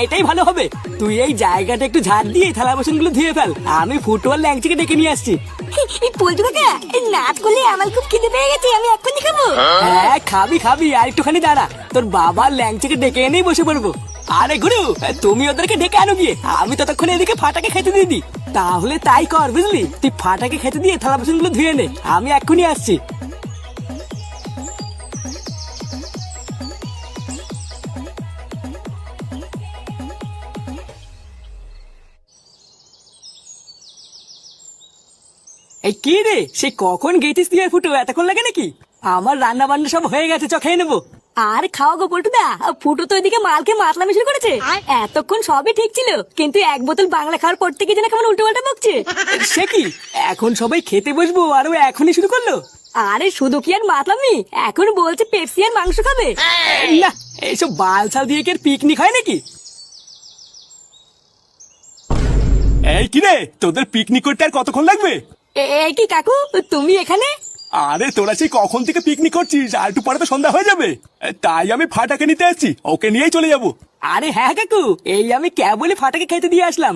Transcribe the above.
এটাই ভালো হবে। তুই এই জায়গাটা একটু ঝাড় দিয়ে থালা বাসন গুলো ধুয়ে ফেল, আমি ফুটবল ল্যাংচিকে ডেকে নিয়ে আসছি। এই পল্টু কাকা, এই নাচ করলে আমার খুব খিদে পেয়ে গেছে, আমি এক্ষুনি খাবো। হ্যাঁ খাবি খাবি, আর একটুখানি দাঁড়া, তোর বাবার ল্যাংচিকে ডেকে এনেই বসে পড়বো। আরে গুরু, তুমি ওদেরকে ডেকে আনো গিয়ে, আমি ততক্ষণে এদিকে ফাটাকে খেতে দিয়ে দিই। তাহলে তাই কর বুঝলি, তুই ফাটাকে খেতে দিয়ে থালা বাসন গুলো ধুয়ে নে, আমি এক্ষুনি আসছি। এই কি রে, সে কখন গেছিস তুই? আর ফুটো এতক্ষণ লাগে নাকি? আমার রান্না বান্না সব হয়ে গেছে, চ খেয়ে নেবো। আর খাওয়া গো পল্টুদা, ফুটো তো এদিকে মালকে মাতলামি শুরু করেছে। এতক্ষণ সবই ঠিক ছিল, কিন্তু এক বোতল বাংলা খাওয়ার পর থেকে যেন কেমন উল্টো পাল্টা বকছে। সে কি, এখন সবাই খেতে বসবো আর ও এখনই শুরু করলো? আরে শুধু কি আর মাতলামি, এখন বলছে পেপসি আর মাংস খাবে। না, এইসব বালছাল দিয়ে কি আর পিকনিক হয় নাকি? এই কিরে, তোদের পিকনিক করতে আর কতক্ষণ লাগবে? এই কি কাকু, তুমি এখানে? আরে তোরা সেই কখন থেকে পিকনিক করছিস, আর একটু পরে তো সন্ধ্যা হয়ে যাবে। তাই আমি ফাটাকে নিতে আসছি, ওকে নিয়েই চলে যাবো। আরে হ্যাঁ কাকু, এই আমি কেবলই ফাটাকে খেতে দিয়ে আসলাম।